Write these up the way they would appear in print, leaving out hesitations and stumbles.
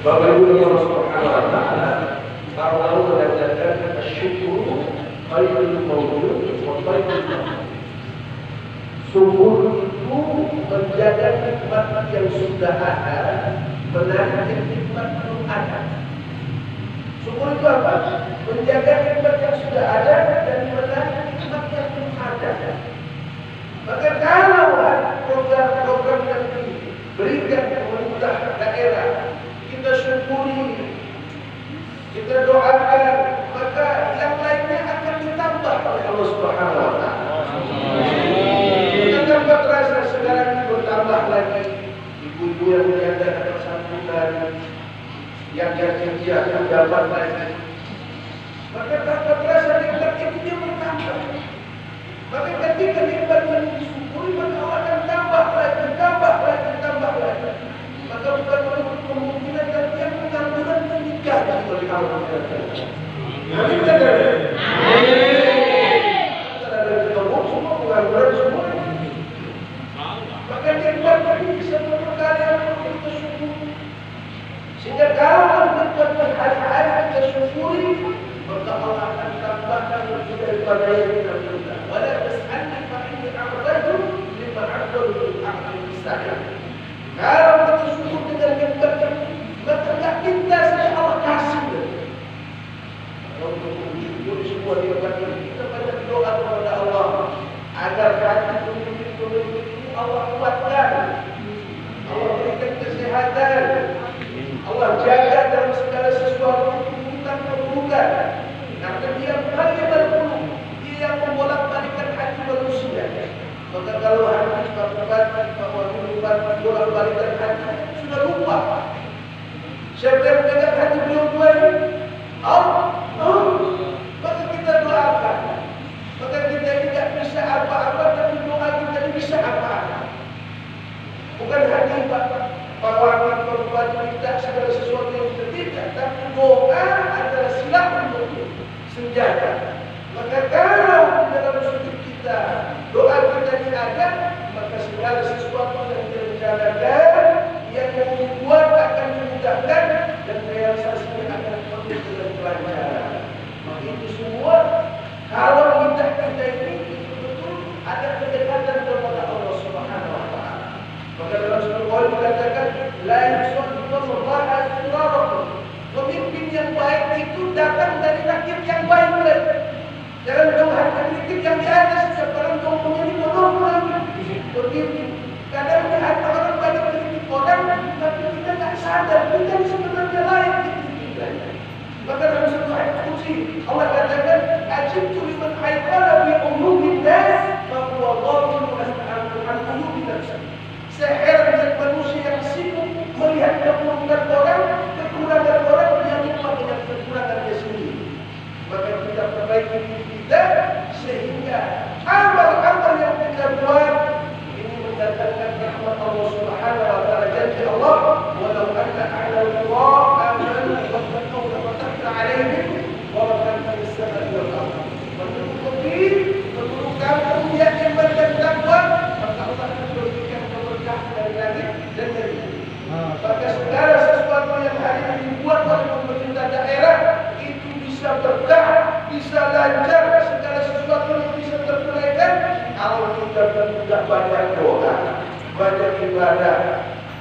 Bapak Ibu yang Allah Subhanahu wa taala Allah mengatakan asyukuru khairul mawjud wa khairul mawjud. Syukur itu menjaga nikmat yang sudah ada, menarik nikmat belum ada. Syukur itu apa? Menjaga nikmat yang sudah ada dan menarik nikmat yang belum ada. Maka kalau program-program yang diberikan pemerintah daerah kita syukuri, kita doakan, maka yang lainnya akan ditambah oleh Allah Subhanahu wa taala. Kita tambah terasa sekarang bertambah lagi ibu-ibu yang menjaga persatuan, yang kerja mendapat lagi. Maka tambah terasa nikmat itu dia bertambah. Maka ketika nikmat yang disyukuri, maka Allah akan tambah lagi, tambah lagi, tambah lagi. Maka bukan menutup kemungkinan dan yang pengangguran menikah oleh Allah. Amin. Ada ketemu semua pengangguran semua. Maka nikmat ini bisa berperkara yang perlu kita syukuri. Sehingga kalau nikmat berhari-hari kita syukuri, maka Allah akan tambahkan lebih daripada yang kita minta. Wala tas'alni fa inni a'tadu lima a'tadu bil-'aqli mustahil. Kalau kita syukur dengan nikmat yang maka tak minta saja Allah kasih. Kalau kita syukur semua nikmat yang kita banyak doa kepada Allah agar hati pemimpin ini Allah kuatkan, Allah berikan kesehatan, Allah jaga dalam segala sesuatu kebutuhan keburukan. Karena dia Khaliqul, dia yang membolak-balikkan hati manusia. Maka kalau hati bolak-balikkan hati sudah lupa. Siapa yang pegang hati belum baik? Maka kita doakan. Maka kita tidak bisa apa-apa, tapi doa kita bisa apa-apa. Bukan hati pawakan perbuatan kita segala sesuatu yang kita tidak, tapi doa adalah silah untuk senjata. Maka kalau dalam sujud kita doa kita diangkat, maka segala sesuatu yang kita rencanakan yang membuat akan dimudahkan dan realisasinya akan penuh dengan kelancaran. Maka itu semua kalau lidah kita ini betul ada kedekatan kepada Allah Subhanahu wa taala. Maka dalam surah Al-Qalam dikatakan la yusallallahu asrarakum. Pemimpin yang baik itu datang dari rakib yang baik. Jangan dong harga kritik yang di atas sekarang dong menjadi orang begitu. Kadang ada orang banyak kritik orang, tapi kita tak sadar kita sebenarnya layak dikritik. Maka dalam satu ayat kursi Allah katakan ajibtu liman haqqala bi umumi nas fa huwa ghafilun an umumi nafsi. Saya heran dengan manusia yang sibuk melihat kekurangan orang yang lupa dengan kekurangannya sendiri. Maka kita perbaiki diri kita sehingga amal-amal yang kita buat ini mendatangkan rahmat Allah Subhanahu wa taala. Janji Allah, walau anna ahlal qura amanu wattaqu lafatahna 'alaihim barakatin fis samai wal ardh. Menurut kamu yang iman dan takwa, maka Allah akan berikan keberkahan dari langit dan dari bumi. Maka segala sesuatu yang hari ini dibuat oleh pemerintah daerah itu bisa berkah, bisa lancar, segala sesuatu yang bisa tertunaikan kalau kita tidak banyak doa, banyak ibadah,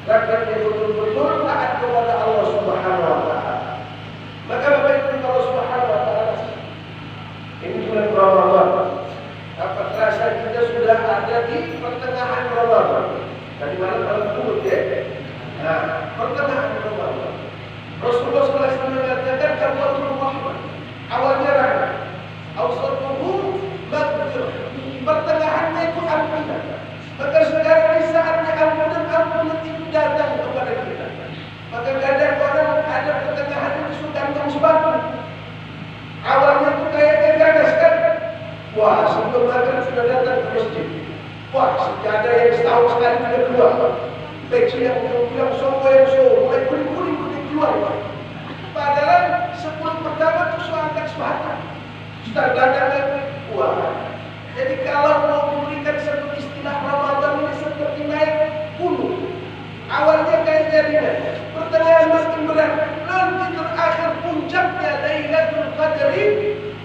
rakyatnya betul-betul taat kepada Allah Subhanahu wa taala. Maka Bapak Ibu Allah Subhanahu wa taala, ini bulan Ramadan. Apa terasa kita sudah ada di pertengahan Ramadan? Tadi malam turut ya. Nah, pertengahan Ramadan. Rasulullah SAW mengatakan kafatul rahmah. Awalnya rahmat. Awsatuhu maghfirah. Pertengahannya itu ampunan. Maka sekarang di saatnya ampunan itu datang kepada kita. Maka kadang orang ada pertengahan itu sudah gantung sepatu. Awalnya itu kayak gagas kan. Wah, sebelum maghrib sudah datang ke masjid. Wah, sejadah yang setahun sekali sudah keluar. Peci yang bilang sopo yang mulai kuning-kuning keluar. Padahal 10 pertama itu soal angkat sepatu. Sudah datang lagi. Wah. Jadi kalau mau memberikan satu istilah Ramadan ini seperti naik gunung. ujiannya, pertengahan makin berat, nanti terakhir puncaknya Lailatul Qadri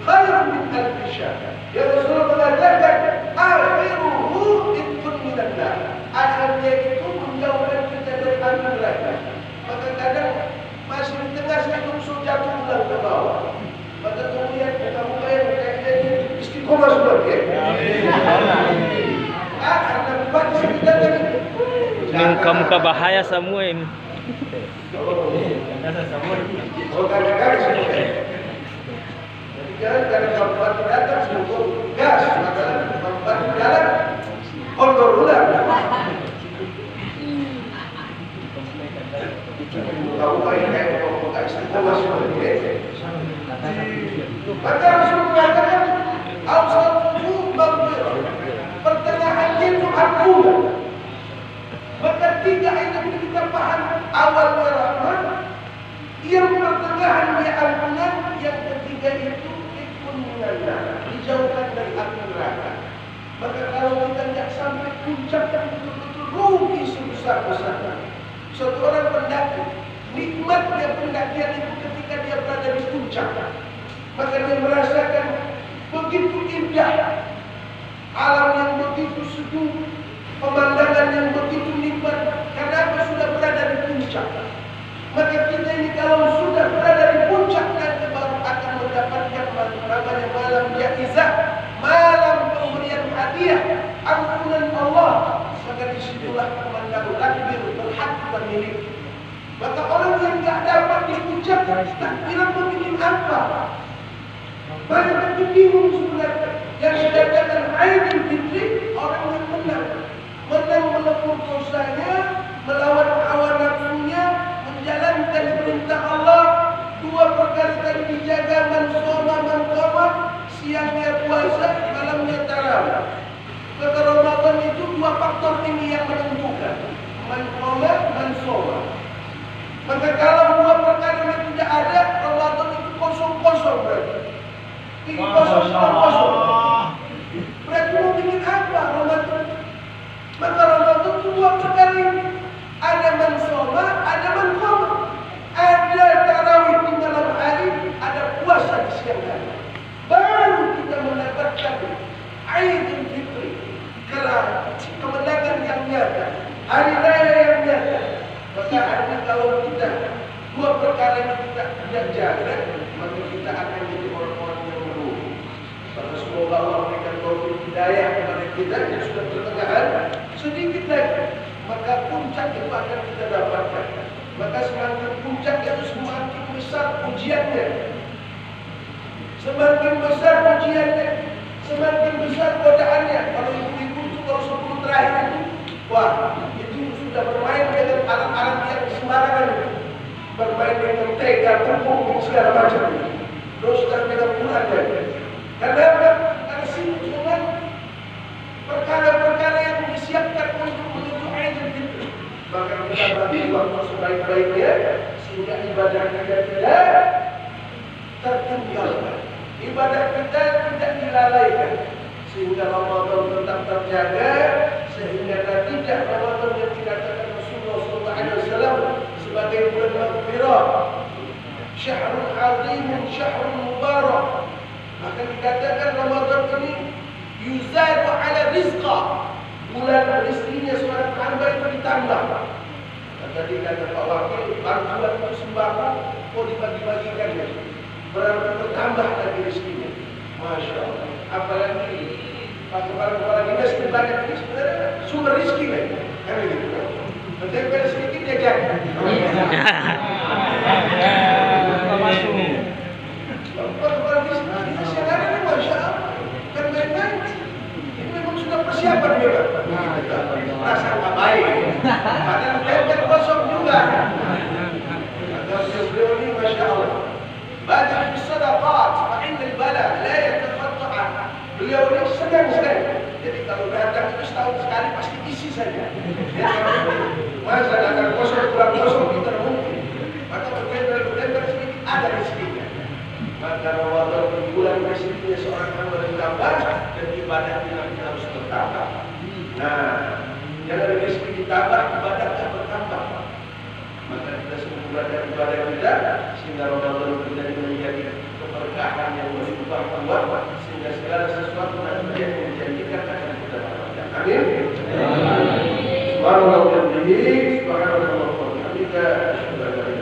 khairun min alfi syahr. Ya Rasulullah mengatakan, akhiruhu itqun minan nar. Akhirnya itu menjauhkan kita dari api neraka. Maka kadang masih di tengah sebelum jatuh pulang ke bawah. Maka kemudian muka-muka yang kayaknya istiqomah sudah ya. Karena bangsa kita tadi Muka-muka bahaya semua ini. Oh, kadang-kadang semua. Jadi jangan kabupaten datang semua gas, maka kabupaten jalan kotor ulang. Kamu yang kayak muka istiqomah sudah ya. Maka Rasul mengatakan, awsatuhu maghfirah. Pertengahannya itu ampunan. Maka tiga itu kita paham, awalnya rahmat, yang pertengahan dia ampunan, yang ketiga itu ikun minannar, dijauhkan dari api neraka. Maka kalau kita tidak sampai puncak yang betul-betul rugi sebesar-besarnya. Suatu orang pendaki, nikmatnya pendakian itu ketika dia berada di puncak, maka dia merasakan begitu indah alam yang begitu sejuk, pemandangan yang begitu nikmat. Karena sudah berada di puncak. Maka kita ini kalau sudah berada di puncak nanti baru akan mendapatkan namanya malam jaizah, malam pemberian hadiah, ampunan Allah. Maka disitulah pemandangan takbir berhak kita miliki. Maka orang yang tidak dapat di puncak takbiran memilih apa? Banyak yang bingung sebenarnya. Yang dikatakan Aidil Fitri, orang yang menang melepur dosanya, melawan hawa nafsunya, menjalankan perintah Allah. Dua perkara tadi dijaga, man shoma man qama, siangnya puasa, malamnya tarawih. Maka Ramadan itu dua faktor ini yang menentukan, man qama man shoma. Maka kalau dua perkara ini tidak ada, Ramadan itu kosong-kosong berarti. Ini kosong. Berarti mau bikin apa Ramadan? Maka Ramadan itu dua perkara ini. Ada man shoma, ada man qama. Ada tarawih di malam hari, ada puasa di siang hari. Baru kita mendapatkan Aidil Fitri, kemenangan yang nyata, hari raya yang nyata. Maka artinya kalau kita dua perkara ini kita tidak jaga, maka kita akan jadi orang-orang yang merugi. Maka semoga Allah memberikan taufik hidayah kepada kita yang sudah pertengahan sedikit lagi, maka puncak itu akan kita dapatkan. Maka semakin puncak itu semakin besar ujiannya, semakin besar ujiannya, semakin besar godaannya. Kalau ibu-ibu itu kalau 10 terakhir itu, wah itu sudah bermain dengan alat-alat yang sembarangan, bermain dengan tega, tepung, segala macam. Terus sudah dengan Quran. Karena sibuk dengan perkara-perkara yang disiapkan untuk menuju Aidil Fitri. Maka kita bagi waktu sebaik-baiknya sehingga ibadah kita tidak tertinggalkan, ibadah kita tidak dilalaikan, sehingga Ramadan tetap terjaga, sehingga tidak Ramadan yang dikatakan Rasulullah SAW sebagai bulan maghfirah, syahrul azimun, syahrul mubarak. Maka dikatakan Ramadan ini yuzadu ala rizqa, bulan rezekinya seorang hamba itu ditambah. Tadi kata Pak Wakil, bantuan itu sembako, dibagi-bagikan ya, berarti bertambah lagi rezekinya. Masya Allah. Apalagi Pak Kepala Dinas Pertanian ini sebenarnya sumber rezeki lagi, kan gitu kan? Nanti kalau sedikit dia jadi. Pak Kepala Dinas yang ada ini Masya Allah, kan main-main. Ini memang sudah persiapan dia kan? Rasa nggak baik. Padahal tempat kosong juga. Maka beliau ini Masya Allah. Baca bisadaqat, fa'inil bala, la yatafatta'an. Beliau ini senang sekali. Jadi kalau datang itu setahun sekali pasti isi saja. Masa datang kosong, pulang kosong, kita mungkin. Maka bertempel sedikit ada rezekinya. Maka Ramadan bulan rezekinya seorang hamba ditambah dan ibadah kita harus bertambah. Nah, jangan rezeki ditambah, ibadah tak bertambah. ibadah kita, sehingga Ramadan kita menjadi keberkahan yang berlimpah ruah, sehingga segala sesuatu nanti yang menjanjikan akan kita dapatkan. Amin. Subhanallah wa bihamdihi, subhanallah wa bihamdihi.